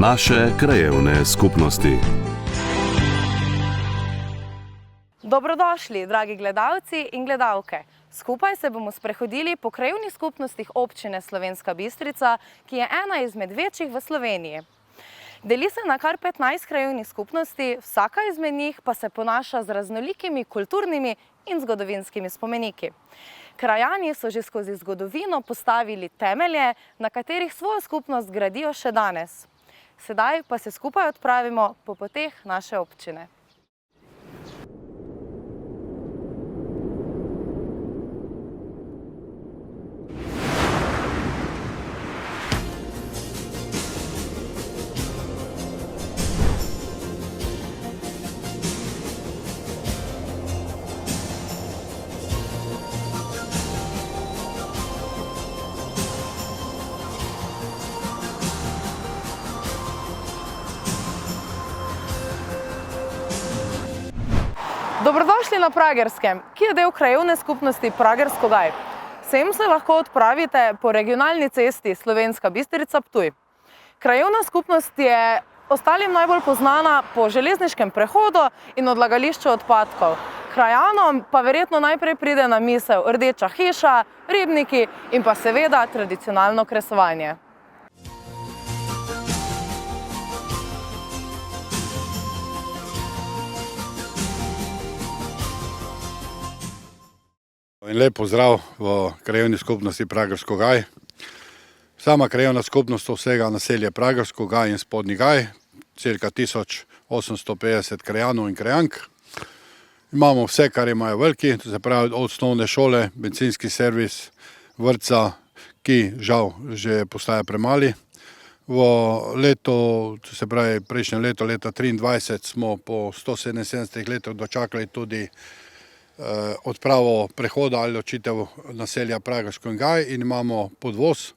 Naše krajevne skupnosti. Dobrodošli, dragi gledalci in gledalke. Skupaj se bomo sprehodili po krajevnih skupnostih občine Slovenska Bistrica, ki je ena izmed večjih v Sloveniji. Deli se na kar 15 krajevnih skupnosti, vsaka izmed njih pa se ponaša z raznolikimi kulturnimi in zgodovinskimi spomeniki. Krajani so že skozi zgodovino postavili temelje, na katerih svojo skupnost gradijo še danes. Sedaj pa se skupaj odpravimo po poteh naše občine. Dobrodošli na Pragerskem, ki je del krajevne skupnosti Pragersko Gaj. Sem se lahko odpravite po regionalni cesti Slovenska Bistrica-Ptuj. Krajevna skupnost je ostalim najbolj poznana po železniškem prehodu in odlagališču odpadkov. Krajanom pa verjetno najprej pride na misel rdeča hiša, ribniki in pa seveda tradicionalno kresovanje. In lep pozdrav v krajevni skupnosti Pragersko Gaj. Sama krajevna skupnost vsega naselje Pragersko Gaj in Spodnji Gaj, cirka 1850 krajanov in krajank. Imamo vse, kar imajo veliki, to se pravi od osnovne šole, bencinski servis, vrtca, ki žal že postaja premali. V letu, to se pravi prejšnje leto, leta 2023, smo po 177 letih dočakali tudi odpravo prehoda ali ločitev naselja Pragersko Gaj in imamo podvoz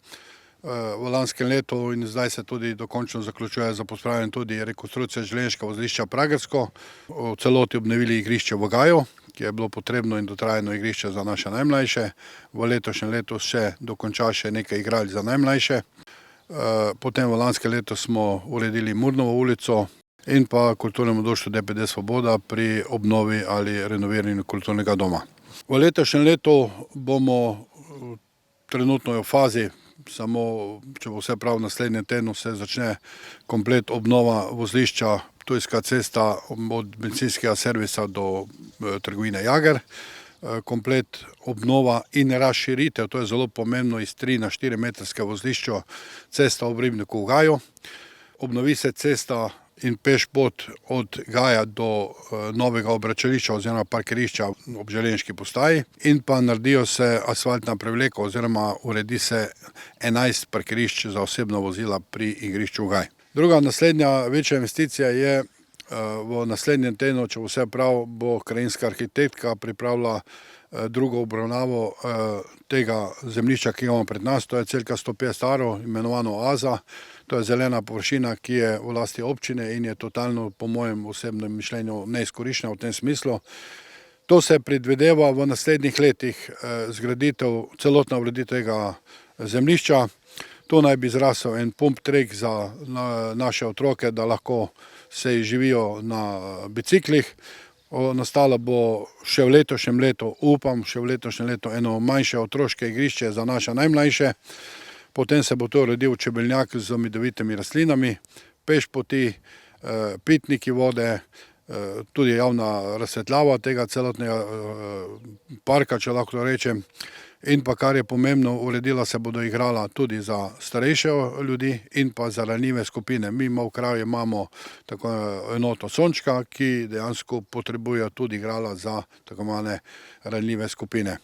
v lanskem letu in zdaj se tudi dokončno zaključuje za pospravljanje tudi rekonstrukcija železniškega vozlišča Pragersko. V celoti obnovili igrišče v Gaju, ki je bilo potrebno in dotrajano igrišče za naše najmlajše. V letošnjem letu še dokonča še nekaj igral za najmlajše. Potem v lanskem letu smo uredili Murnovo ulico in pa kulturnemu društvu DPD Svoboda pri obnovi ali renoviranju kulturnega doma. V letošnjem letu bomo trenutno v fazi, samo če bo vse prav, naslednjem tednu se začne komplet obnova vozlišča Ptujska cesta od bencinskega servisa do trgovine Jager. Komplet obnova in razširitev, to je zelo pomembno, iz 3 na 4 metrske vozlišča cesta ob ribniku v Gaju. Obnovi se cesta in pešpot od Gaja do novega obračališča oziroma parkirišča ob železniški postaji in pa naredijo se asfaltna prevleka oziroma uredi se 11 parkirišč za osebna vozila pri igrišču Gaj. Druga naslednja večja investicija je v naslednjem tednu, če bo vse prav, bo krajinska arhitektka pripravila drugo obravnavo tega zemljišča, ki imamo pred nas. To je cirka 150 arov, imenovano Oaza. To je zelena površina, ki je v lasti občine in je totalno, po mojem osebnem mišljenju, neizkoriščena v tem smislu. To se predvideva v naslednjih letih zgraditev, celotna ureditev tega zemljišča. To naj bi zrasel en pump trek za naše otroke, da lahko se živijo na biciklih. Nastalo bo še v letošnjem letu, upam, še v letošnjem letu eno manjše otroške igrišče za naše najmlajše. Potem se bo to uredil čebeljak z medovitimi rastlinami, pešpoti, pitniki vode, tudi javna razsvetljava tega celotnega parka, če lahko to rečem. In pa, kar je pomembno, uredila se bodo igrala tudi za starejše ljudi in pa za ranljive skupine. Mi v kraju imamo tako enoto Sončka, ki dejansko potrebuje tudi igrala za tako imenovane ranljive skupine.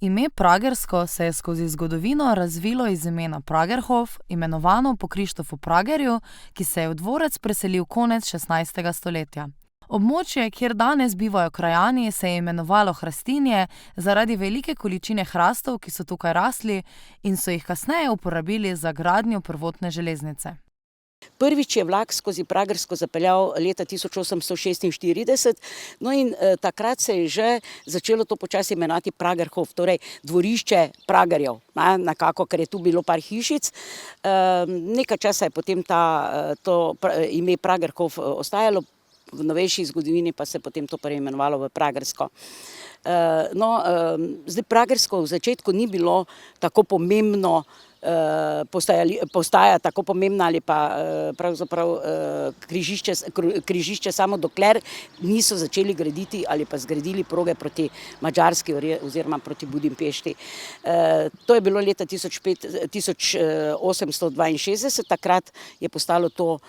Ime Pragersko se je skozi zgodovino razvilo iz imena Pragerhof, imenovano po Krištofu Pragerju, ki se je v dvorec preselil konec 16. stoletja. Območje, kjer danes bivajo krajani, se je imenovalo Hrastinje zaradi velike količine hrastov, ki so tukaj rasli in so jih kasneje uporabili za gradnjo prvotne železnice. Prvič je vlak skozi Pragersko zapeljal leta 1846, no in takrat se je že začelo to počasi imenovati Pragerhof, torej dvorišče Pragerjev, nekako, ker je tu bilo par hišic. Nekaj časa je potem to ime Pragerhof ostajalo, v novejši zgodovini pa se potem to preimenovalo v Pragersko. Zdaj Pragersko v začetku ni bilo tako pomembno, postaja tako pomembna ali pa pravzaprav križišče samo dokler niso začeli graditi ali pa zgradili proge proti Madžarski oziroma proti Budimpešti. To je bilo leta 1862, takrat je postalo to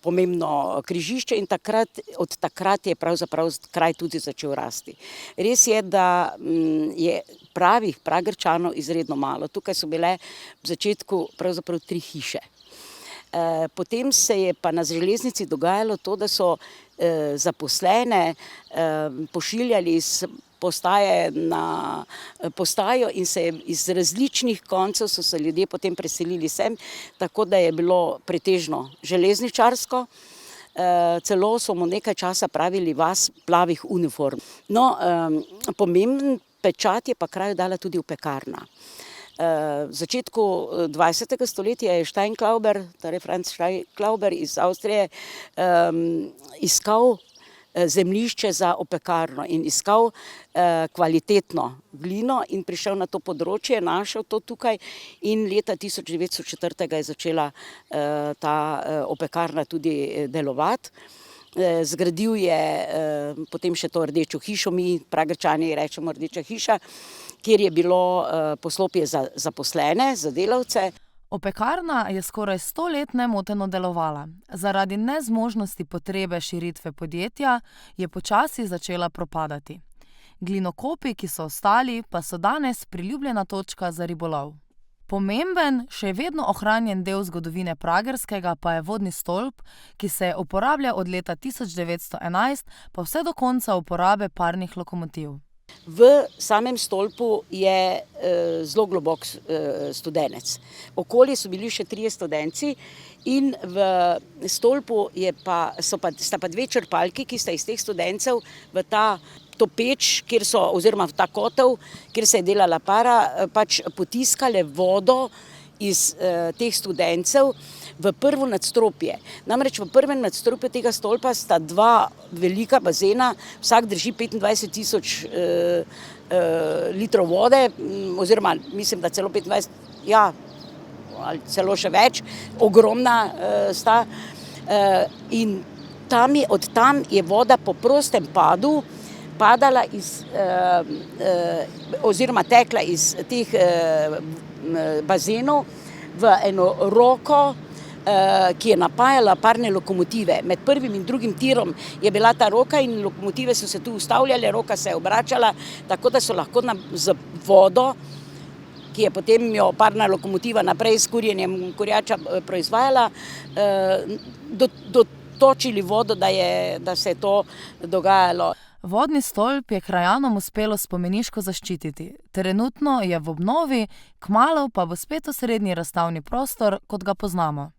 pomembno križišče in od takrat je pravzaprav kraj tudi začel rasti. Res je, da je pravih Pragerčanov izredno malo. Tukaj so bile v začetku pravzaprav 3 hiše. Potem se je pa na železnici dogajalo to, da so zaposlene pošiljali iz postaje na postajo in se je iz različnih koncev so se ljudje potem preselili sem, tako da je bilo pretežno železničarsko. Celo so mu nekaj časa pravili vas plavih uniform. Pomemben pečat je pa kraju dala tudi opekarna. V začetku 20. stoletja je Steinklauber, torej Franz Steinklauber iz Avstrije, iskal zemljišče za opekarno in iskal kvalitetno glino in prišel na to področje, našel to tukaj in leta 1904 je začela ta opekarna tudi delovati. Zgradil je potem še to rdečo hišo, mi Pragerčani rečemo rdeča hiša, kjer je bilo poslopje za zaposlene, za delavce. Opekarna je skoraj 100 let nemoteno delovala. Zaradi nezmožnosti potrebe širitve podjetja je počasi začela propadati. Glinokopi, ki so ostali, pa so danes priljubljena točka za ribolov. Pomemben, še vedno ohranjen del zgodovine Pragerskega pa je vodni stolp, ki se je uporabljal od leta 1911 pa vse do konca uporabe parnih lokomotiv. V samem stolpu je zelo globok studenec. Okoli so bili še 3 studenci in v stolpu sta pa 2 črpalki, ki sta iz teh studencev v to peč, oziroma v ta kotel, kjer se je delala para, pač potiskale vodo iz teh studencev v prvo nadstropje. Namreč v prvem nadstropju tega stolpa sta 2 velika bazena, vsak drži 25.000 litrov vode, oziroma mislim, da celo 25, ali celo še več, ogromna sta. In od tam je voda po prostem padu padala oziroma tekla iz teh bazenov v eno roko, ki je napajala parne lokomotive. Med prvim in drugim tirom je bila ta roka in lokomotive so se tu ustavljale, roka se je obračala, tako da so lahko z vodo, ki je potem jo parna lokomotiva naprej s kurjenjem kurjača proizvajala, dotočili vodo, da se je to dogajalo. Vodni stolp je krajanom uspelo spomeniško zaščititi. Trenutno je v obnovi, kmalu pa bo spet osrednji razstavni prostor, kot ga poznamo.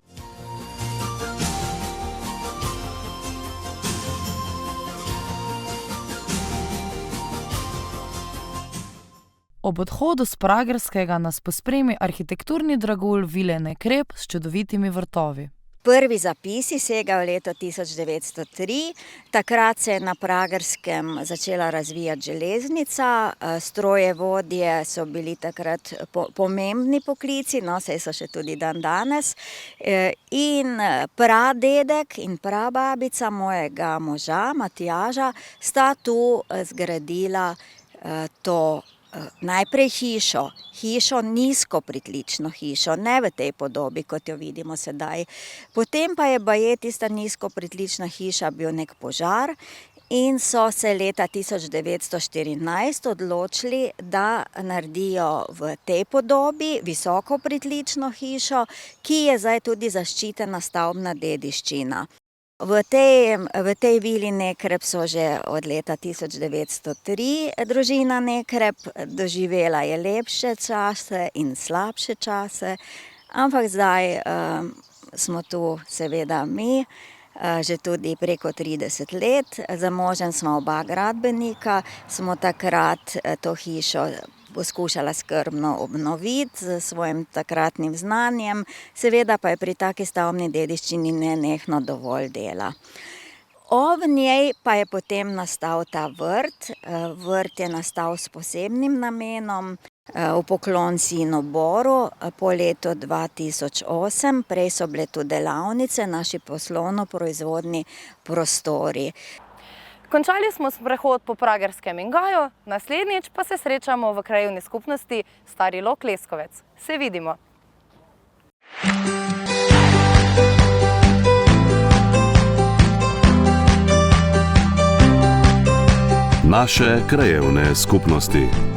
Ob odhodu s Pragerskega nas pospremi arhitekturni dragulj vile Nekrep s čudovitimi vrtovi. Prvi zapisi segajo v leto 1903. Takrat se je na Pragerskem začela razvijati železnica, strojevodje so bili takrat pomembni poklici, saj so še tudi danes. In pradedek in prababica mojega moža, Matjaža, sta tu zgradila to najprej hišo, nizko pritlično hišo, ne v tej podobi, kot jo vidimo sedaj. Potem pa je baje tista nizko pritlična hiša bil nek požar in so se leta 1914 odločili, da naredijo v tej podobi visoko pritlično hišo, ki je zdaj tudi zaščitena stavbna dediščina. V tej vili Nekrep so že od leta 1903 družina Nekrep, doživela je lepše čase in slabše čase, ampak zdaj smo tu seveda mi, že tudi preko 30 let. Za možem smo oba gradbenika, smo takrat to hišo poskušala skrbno obnoviti z svojim takratnim znanjem, seveda pa je pri taki stavbni dediščini nenehno dovolj dela. Ob njej pa je potem nastal ta vrt. Vrt je nastal s posebnim namenom, v poklon sinu Boru po letu 2008. Prej so bile tu delavnice, naši poslovno-proizvodni prostori. Končali smo sprehod po Pragerskem Ingaju, naslednjič pa se srečamo v krajevni skupnosti Stari Lok Leskovec. Se vidimo! Naše krajevne skupnosti.